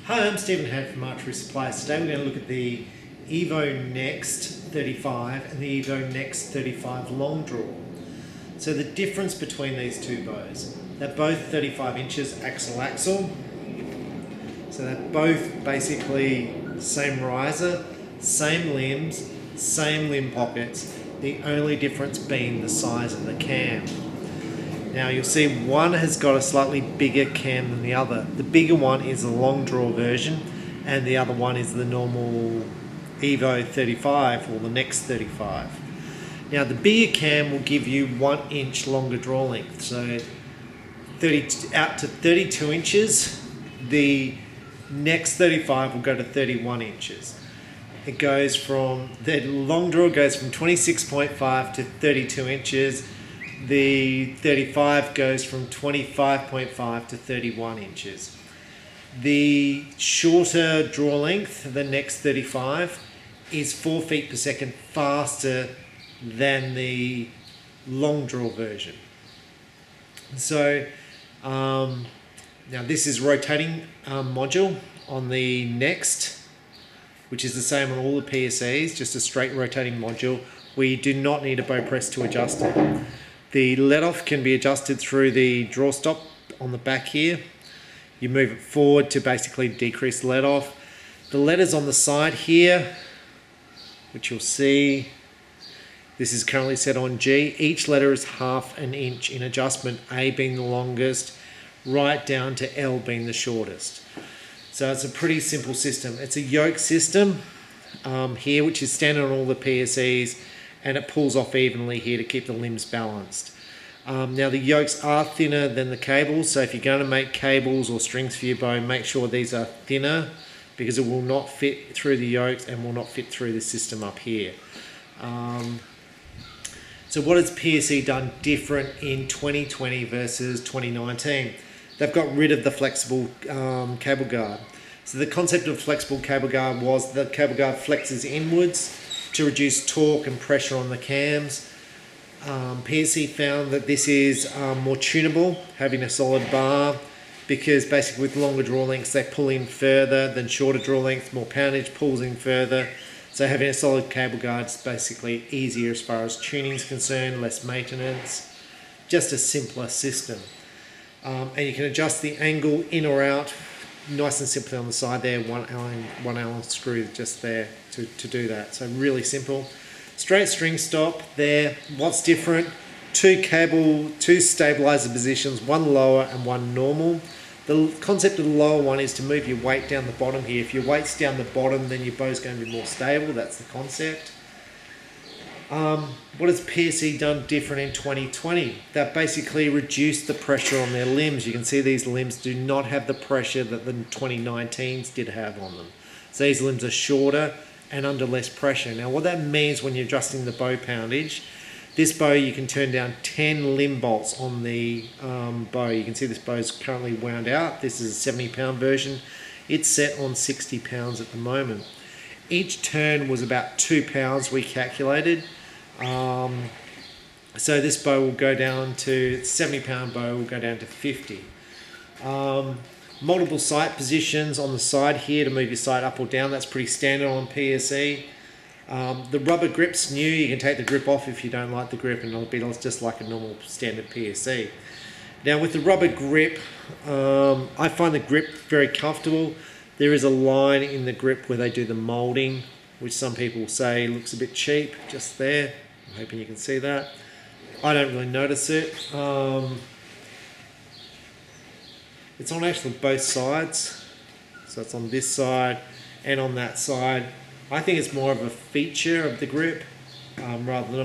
Hi, I'm Stephen Head from Archery Supplies. Today we're going to look at the EVO NXT 35 and the EVO NXT 35 long draw. So the difference between these two bows, they're both 35 inches axle-axle. So they're both basically same riser, same limbs, same limb pockets, the only difference being the size of the cam. Now you'll see one has got a slightly bigger cam than the other. The bigger one is the long draw version and the other one is the normal EVO 35 or the NXT 35. Now the bigger cam will give you 1 inch longer draw length, so out to 32 inches. The NXT 35 will go to 31 inches. It goes from, the long draw goes from 26.5 to 32 inches. The 35 goes from 25.5 to 31 inches. The shorter draw length, the NXT 35, is 4 feet per second faster than the long draw version. So now this is rotating module on the NXT, which is the same on all the PSEs, just a straight rotating module. We do not need a bow press to adjust it. The let-off can be adjusted through the draw stop on the back here. You move it forward to basically decrease the let-off. The letters on the side here, which you'll see, this is currently set on G. Each letter is ½ an inch in adjustment, A being the longest, right down to L being the shortest. So it's a pretty simple system. It's a yoke system here, which is standard on all the PSEs, and it pulls off evenly here to keep the limbs balanced. Now the yokes are thinner than the cables, so if you're going to make cables or strings for your bow, make sure these are thinner because it will not fit through the yokes and will not fit through the system up here. So what has PSE done different in 2020 versus 2019? They've got rid of the flexible cable guard. So the concept of flexible cable guard was the cable guard flexes inwards to reduce torque and pressure on the cams. PSE found that this is more tunable, having a solid bar, because basically with longer draw lengths they pull in further than shorter draw lengths, more poundage pulls in further. So having a solid cable guard is basically easier as far as tuning is concerned, less maintenance, just a simpler system. And you can adjust the angle in or out nice and simply on the side there, one Allen screw just there to do that. So really simple. Straight string stop there. What's different? Two stabilizer positions, one lower and one normal. The concept of the lower one is to move your weight down the bottom here. If your weight's down the bottom, then your bow's going to be more stable. That's the concept. What has PSE done different in 2020? They've basically reduced the pressure on their limbs. You can see these limbs do not have the pressure that the 2019s did have on them. So these limbs are shorter and under less pressure. Now what that means when you're adjusting the bow poundage, this bow you can turn down 10 limb bolts on the bow. You can see this bow is currently wound out. This is a 70-pound version. It's set on 60 pounds at the moment. Each turn was about 2 pounds we calculated. So this bow will go down to 70-pound bow will go down to 50. Multiple sight positions on the side here to move your sight up or down. That's pretty standard on PSE. The rubber grip's new. You can take the grip off if you don't like the grip, and it'll be just like a normal standard PSE. Now with the rubber grip, I find the grip very comfortable. There is a line in the grip where they do the moulding, which some people say looks a bit cheap, just there. I'm hoping you can see that. I don't really notice it. It's on actually both sides. So it's on this side and on that side. I think it's more of a feature of the grip rather than a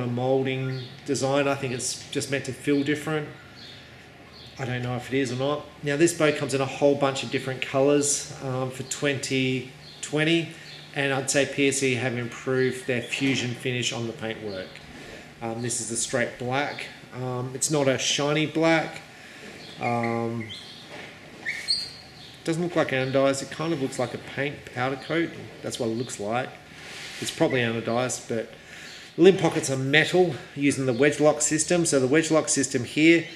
moulding design. I think it's just meant to feel different. I don't know if it is or not. Now this bow comes in a whole bunch of different colours for 2020, and I'd say PSE have improved their fusion finish on the paintwork. This is a straight black. It's not a shiny black. Doesn't look like anodized. It kind of looks like a paint powder coat. That's what it looks like. It's probably anodized, but limb pockets are metal using the wedge lock system. So the wedge lock system here,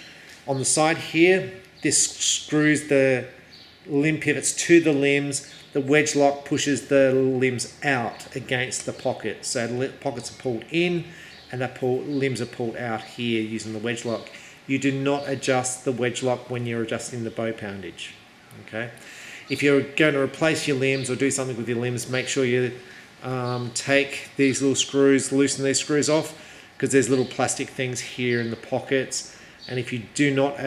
on the side here, this screws the limb pivots to the limbs. The wedge lock pushes the limbs out against the pocket. So the pockets are pulled in and the limbs are pulled out here using the wedge lock. You do not adjust the wedge lock when you're adjusting the bow poundage. Okay. If you're going to replace your limbs or do something with your limbs, make sure you take these little screws, loosen these screws off, because there's little plastic things here in the pockets. And if you do not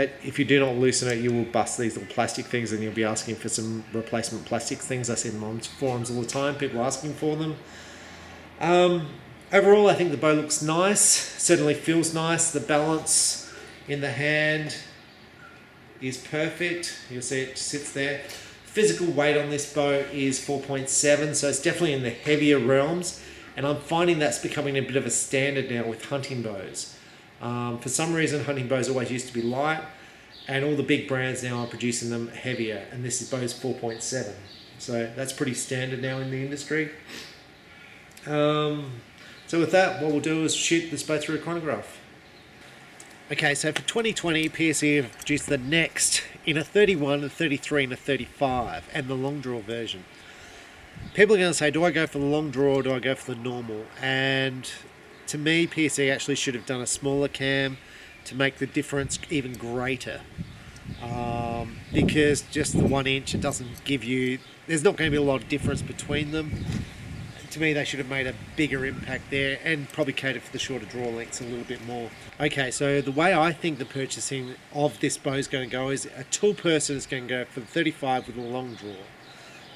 loosen it, you will bust these little plastic things, and you'll be asking for some replacement plastic things. I see them on forums all the time, people asking for them. Overall, I think the bow looks nice, certainly feels nice. The balance in the hand is perfect. You'll see it sits there. Physical weight on this bow is 4.7, so it's definitely in the heavier realms, and I'm finding that's becoming a bit of a standard now with hunting bows. For some reason, hunting bows always used to be light, and all the big brands now are producing them heavier, and this bow is 4.7, so that's pretty standard now in the industry. So with that, what we'll do is shoot this bow through a chronograph. Okay, so for 2020, PSE have produced the NXT in a 31, a 33 and a 35, and the long draw version. People are going to say, do I go for the long draw or do I go for the normal? And to me, PSE actually should have done a smaller cam to make the difference even greater. Because just the 1 inch, it doesn't give you, there's not going to be a lot of difference between them. To me, they should have made a bigger impact there and probably catered for the shorter draw lengths a little bit more. Okay, so the way I think the purchasing of this bow is going to go is a tall person is going to go for the 35 with a long draw.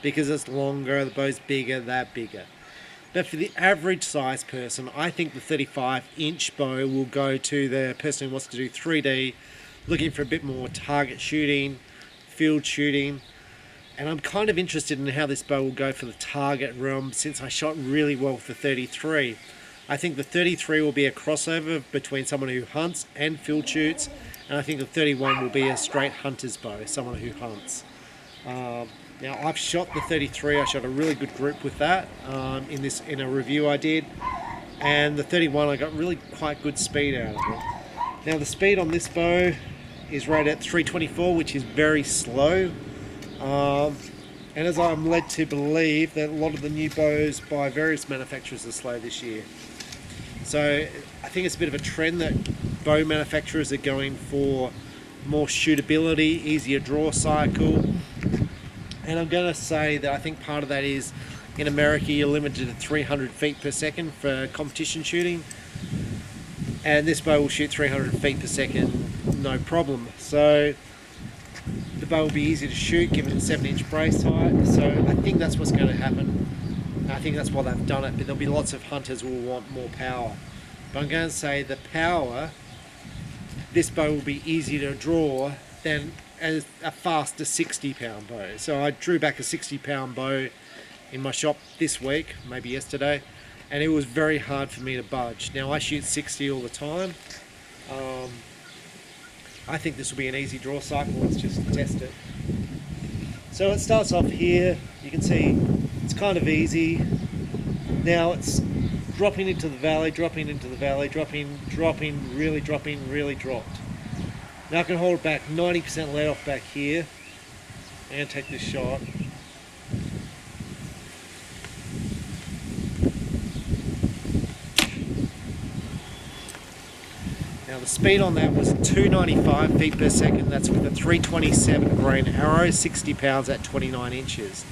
Because it's longer, the bow's bigger, they're bigger. But for the average size person, I think the 35-inch bow will go to the person who wants to do 3D, looking for a bit more target shooting, field shooting. And I'm kind of interested in how this bow will go for the target realm, since I shot really well with the 33. I think the 33 will be a crossover between someone who hunts and field shoots, and I think the 31 will be a straight hunter's bow, someone who hunts. Now I've shot the 33, I shot a really good group with that in a review I did, and the 31 I got really quite good speed out of it. Now the speed on this bow is rated at 324, which is very slow. And as I'm led to believe that a lot of the new bows by various manufacturers are slow this year. So I think it's a bit of a trend that bow manufacturers are going for more shootability, easier draw cycle. And I'm going to say that I think part of that is in America you're limited to 300 feet per second for competition shooting. And this bow will shoot 300 feet per second, no problem. So the bow will be easy to shoot given the 7-inch brace height, so I think that's what's going to happen. I think that's why they've done it, but there'll be lots of hunters who will want more power. But I'm going to say the power, this bow will be easier to draw than a faster 60-pound bow. So I drew back a 60-pound bow in my shop this week, maybe yesterday, and it was very hard for me to budge. Now I shoot 60 all the time. I think this will be an easy draw cycle. Let's just test it. So it starts off here. You can see it's kind of easy. Now it's dropping into the valley, dropping into the valley, dropping, really dropped. Now I can hold it back 90% let off back here. I'm going to take this shot. Now the speed on that was 295 feet per second. That's with a 327 grain arrow, 60 pounds at 29 inches,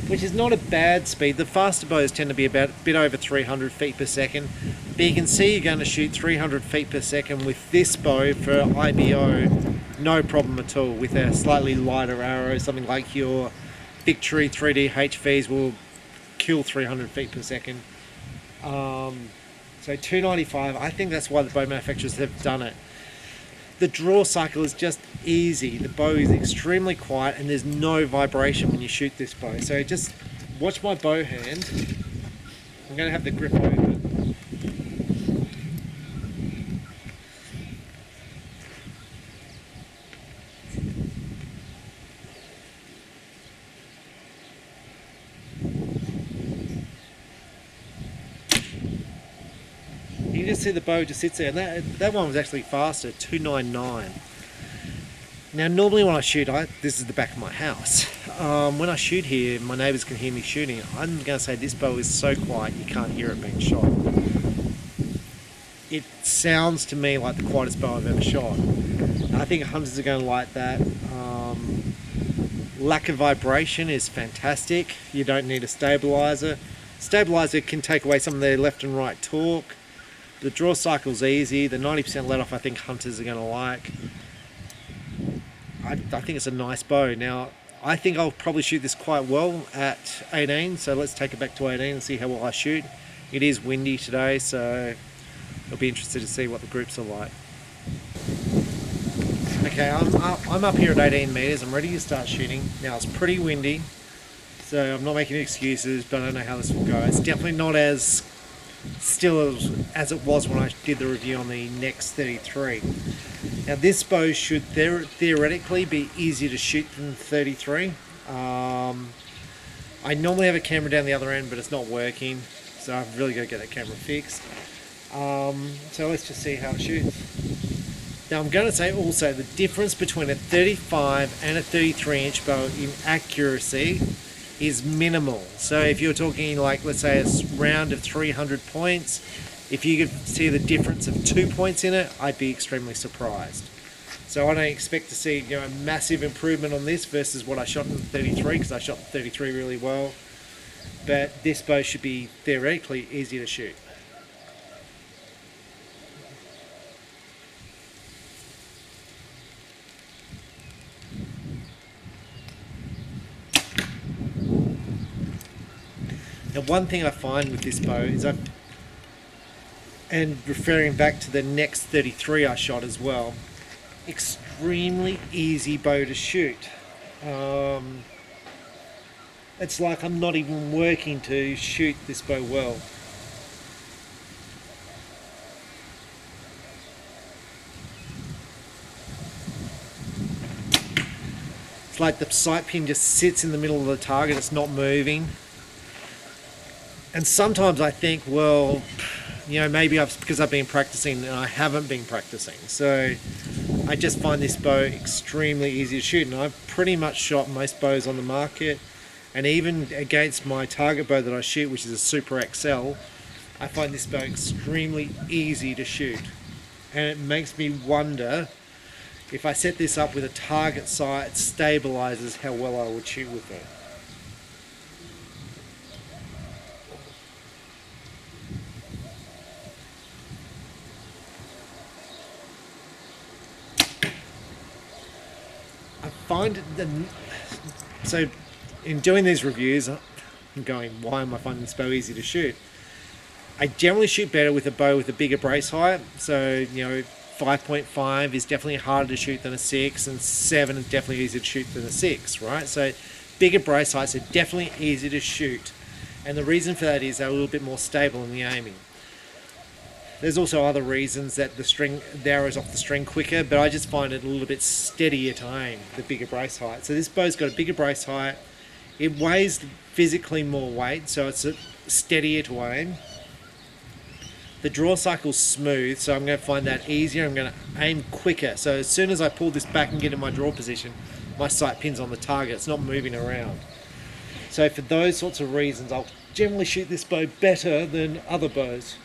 which is not a bad speed. The faster bows tend to be about a bit over 300 feet per second, but you can see you're going to shoot 300 feet per second with this bow for IBO, no problem at all. With a slightly lighter arrow, something like your Victory 3D HVs will kill 300 feet per second. So 295, I think that's why the bow manufacturers have done it. The draw cycle is just easy. The bow is extremely quiet and there's no vibration when you shoot this bow. So just watch my bow hand. I'm going to have the grip over it. You just see the bow just sits there, and that one was actually faster, 299. Now, normally when I shoot, this is the back of my house. When I shoot here, my neighbours can hear me shooting. I'm going to say this bow is so quiet you can't hear it being shot. It sounds to me like the quietest bow I've ever shot. I think hunters are going to like that. Lack of vibration is fantastic. You don't need a stabilizer. Stabilizer can take away some of their left and right torque. The draw cycle's easy. The 90% let off I think hunters are going to like. I think it's a nice bow. Now, I think I'll probably shoot this quite well at 18, so let's take it back to 18 and see how well I shoot. It is windy today, so I'll be interested to see what the groups are like. Okay, I'm up here at 18 meters. I'm ready to start shooting. Now, it's pretty windy, so I'm not making excuses, but I don't know how this will go. It's definitely not as still as it was when I did the review on the NXT 33. Now, this bow should theoretically be easier to shoot than 33. I normally have a camera down the other end, but it's not working, so I've really got to get that camera fixed. So let's just see how it shoots. Now, I'm going to say also the difference between a 35 and a 33-inch bow in accuracy is minimal. So if you're talking like, let's say, a round of 300 points, if you could see the difference of 2 points in it, I'd be extremely surprised. So I don't expect to see, a massive improvement on this versus what I shot in the 33, because I shot the 33 really well. But this bow should be theoretically easy to shoot. Now, one thing I find with this bow is and referring back to the NXT 33 I shot as well, extremely easy bow to shoot. It's like I'm not even working to shoot this bow well. It's like the sight pin just sits in the middle of the target, it's not moving. And sometimes I think, well, maybe because I've been practicing and I haven't been practicing. So I just find this bow extremely easy to shoot. And I've pretty much shot most bows on the market. And even against my target bow that I shoot, which is a Super XL, I find this bow extremely easy to shoot. And it makes me wonder if I set this up with a target sight, stabilizers, how well I would shoot with it. So in doing these reviews, I'm going, why am I finding this bow easy to shoot? I generally shoot better with a bow with a bigger brace height. So 5.5 is definitely harder to shoot than a 6, and 7 is definitely easier to shoot than a 6, right? So bigger brace heights are definitely easier to shoot, and the reason for that is they're a little bit more stable in the aiming. There's also other reasons that the arrows off the string quicker, but I just find it a little bit steadier to aim, the bigger brace height. So this bow's got a bigger brace height. It weighs physically more weight, so it's steadier to aim. The draw cycle's smooth, so I'm going to find that easier. I'm going to aim quicker. So as soon as I pull this back and get in my draw position, my sight pin's on the target. It's not moving around. So for those sorts of reasons, I'll generally shoot this bow better than other bows.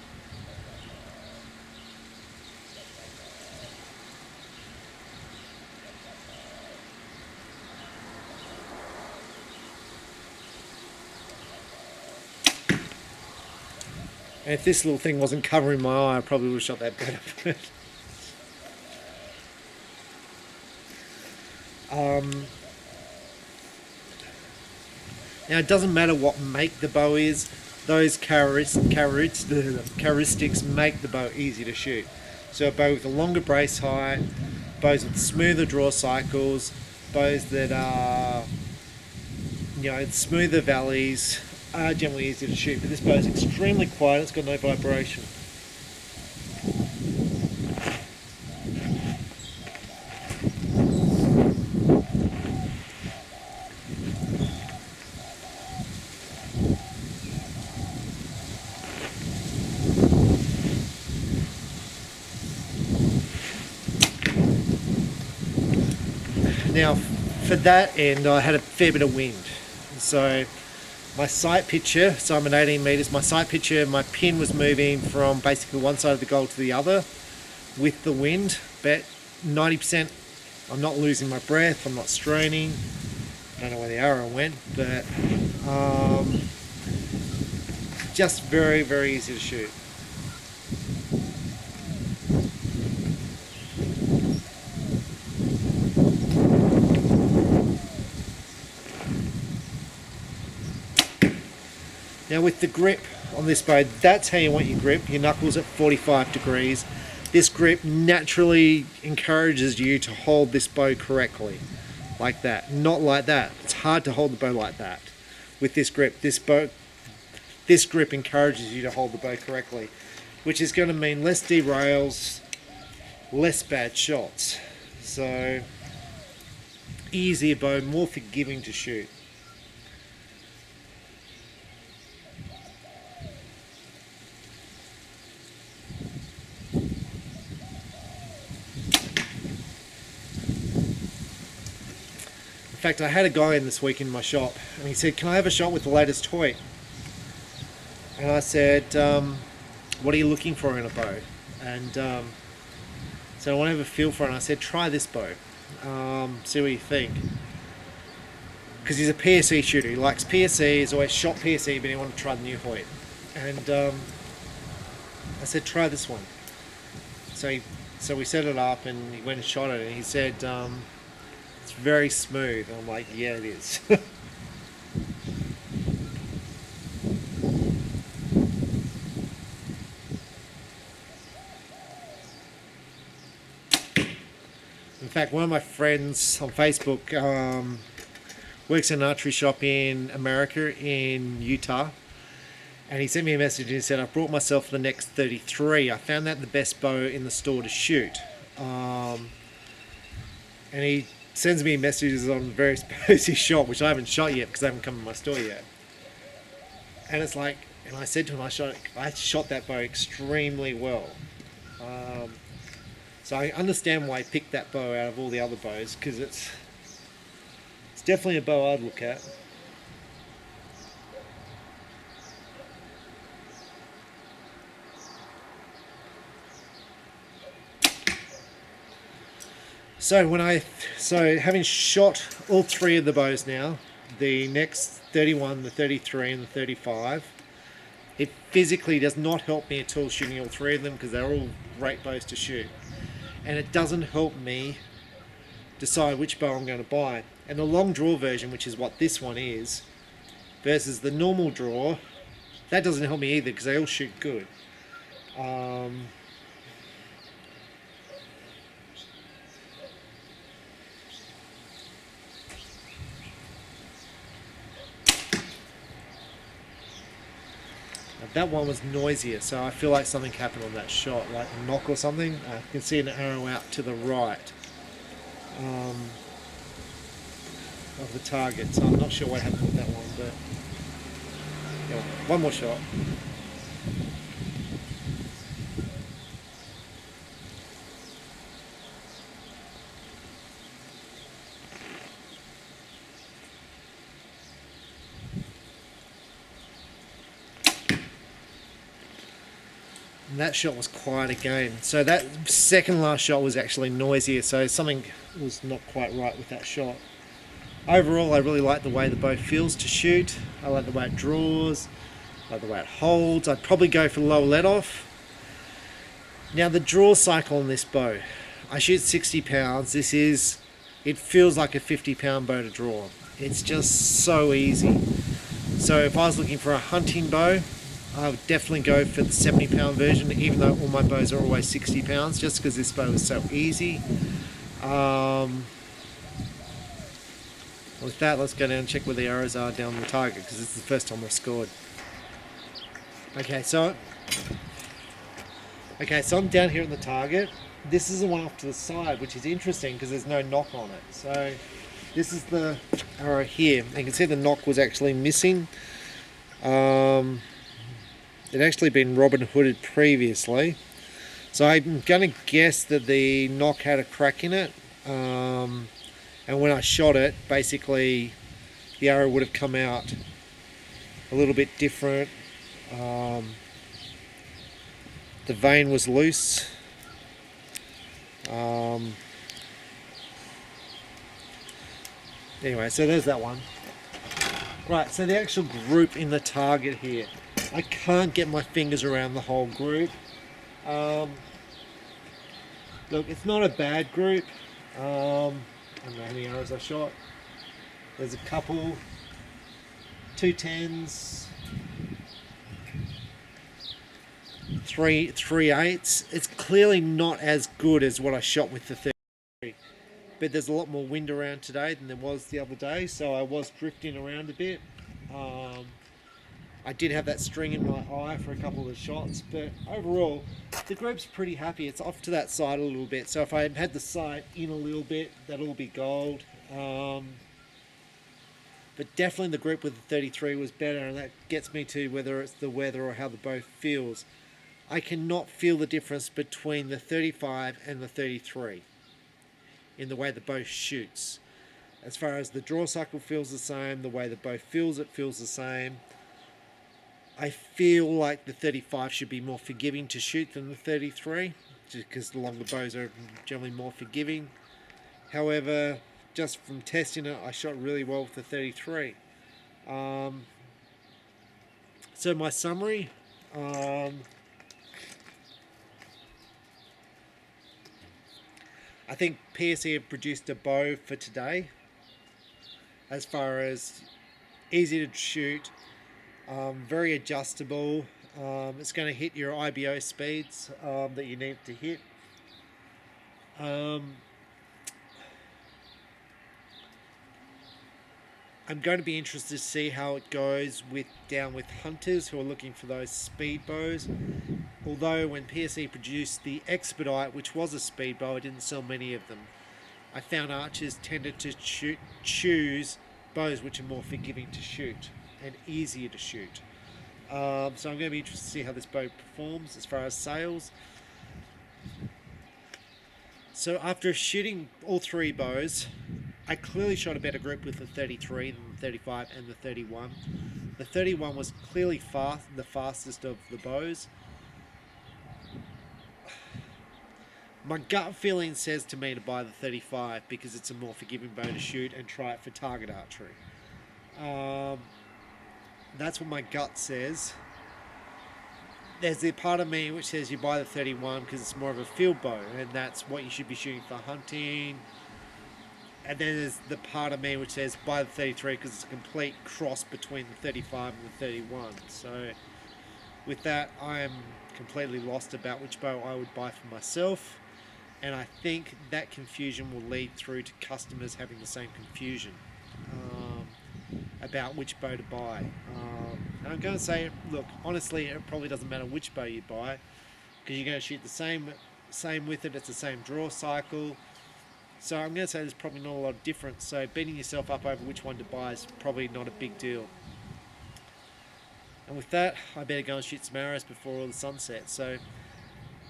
And if this little thing wasn't covering my eye, I probably would have shot that better. Now, it doesn't matter what make the bow is, those characteristics make the bow easy to shoot. So a bow with a longer brace height, bows with smoother draw cycles, bows that are, smoother valleys, are generally easy to shoot, but this bow is extremely quiet, it's got no vibration. Now, for that end, I had a fair bit of wind. So my sight picture, so I'm at 18 meters, my sight picture, my pin was moving from basically one side of the goal to the other with the wind, but 90%, I'm not losing my breath, I'm not straining. I don't know where the arrow went, but just very, very easy to shoot. Now with the grip on this bow, that's how you want your grip, your knuckles at 45 degrees. This grip naturally encourages you to hold this bow correctly, like that, not like that. It's hard to hold the bow like that. With this grip, this grip encourages you to hold the bow correctly, which is going to mean less derails, less bad shots. So, easier bow, more forgiving to shoot. In fact, I had a guy in this week in my shop, and he said, "Can I have a shot with the latest toy?" And I said, "What are you looking for in a bow?" And so I want to have a feel for it. And I said, "Try this bow. See what you think." Because he's a PSE shooter. He likes PSE. He's always shot PSE, but he wanted to try the new Hoyt. And I said, "Try this one." So we set it up, and he went and shot it, and he said, "It's very smooth." And I'm like, "Yeah, it is." In fact, one of my friends on Facebook works in an archery shop in America, in Utah, and he sent me a message and he said, "I've brought myself the next 33. I found that the best bow in the store to shoot." And he sends me messages on various bows he shot, which I haven't shot yet because they haven't come to my store yet. And it's like, and I said to him, I shot that bow extremely well. So I understand why he picked that bow out of all the other bows, because it's definitely a bow I'd look at. So having shot all three of the bows now, the next 31, the 33 and the 35, it physically does not help me at all shooting all three of them because they're all great bows to shoot. And it doesn't help me decide which bow I'm going to buy. And the long draw version, which is what this one is, versus the normal draw, that doesn't help me either because they all shoot good. That one was noisier, so I feel like something happened on that shot, like a knock or something. I can see an arrow out to the right of the target, so I'm not sure what happened with that one, but yeah, one more shot. And that shot was quiet again. So that second last shot was actually noisier, so something was not quite right with that shot. Overall, I really like the way the bow feels to shoot. I like the way it draws, I like the way it holds. I'd probably go for low let off. Now the draw cycle on this bow, I shoot 60 pounds. It feels like a 50-pound bow to draw. It's just so easy. So if I was looking for a hunting bow, I would definitely go for the 70-pound version, even though all my bows are always 60 pounds, just because this bow is so easy. With that, let's go down and check where the arrows are down the target, because this is the first time I've scored. Okay, so I'm down here at the target. This is the one off to the side, which is interesting because there's no knock on it. So this is the arrow here. You can see the knock was actually missing. It actually been Robin Hooded previously, so I'm going to guess that the knock had a crack in it, and and when I shot it, basically the arrow would have come out a little bit different. The vein was loose. Anyway, so there's that one. Right, so the actual group in the target here. I can't get my fingers around the whole group. Look, it's not a bad group. I don't know how many arrows I shot. There's a couple, 2 10s, 3 8s. It's clearly not as good as what I shot with the 33. But there's a lot more wind around today than there was the other day, so I was drifting around a bit. I did have that string in my eye for a couple of the shots, but overall, the group's pretty happy. It's off to that side a little bit, so if I had the sight in a little bit, that'll be gold. But definitely the group with the 33 was better, and that gets me to whether it's the weather or how the bow feels. I cannot feel the difference between the 35 and the 33 in the way the bow shoots. As far as the draw cycle feels the same, the way the bow feels, it feels the same. I feel like the 35 should be more forgiving to shoot than the 33, just because the longer bows are generally more forgiving. However, just from testing it, I shot really well with the 33. So my summary, I think PSE have produced a bow for today, as far as easy to shoot, very adjustable. It's going to hit your IBO speeds that you need to hit. I'm going to be interested to see how it goes down with hunters who are looking for those speed bows. Although when PSE produced the Expedite, which was a speed bow, I didn't sell many of them. I found archers tended to choose bows which are more forgiving to shoot and easier to shoot. So I'm going to be interested to see how this bow performs as far as sales. So after shooting all 3 bows, I clearly shot a better group with the 33 than the 35 and the 31. The 31 was clearly the fastest of the bows. My gut feeling says to me to buy the 35 because it's a more forgiving bow to shoot and try it for target archery. That's what my gut says. There's the part of me which says you buy the 31 because it's more of a field bow and that's what you should be shooting for hunting. And then there's the part of me which says buy the 33 because it's a complete cross between the 35 and the 31. So with that, I am completely lost about which bow I would buy for myself. And I think that confusion will lead through to customers having the same confusion about which bow to buy. And I'm going to say, look, honestly, it probably doesn't matter which bow you buy because you're going to shoot the same with it. It's the same draw cycle. So I'm going to say there's probably not a lot of difference. So beating yourself up over which one to buy is probably not a big deal. And with that, I better go and shoot some arrows before all the sun sets. So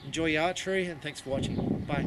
enjoy your archery and thanks for watching. Bye.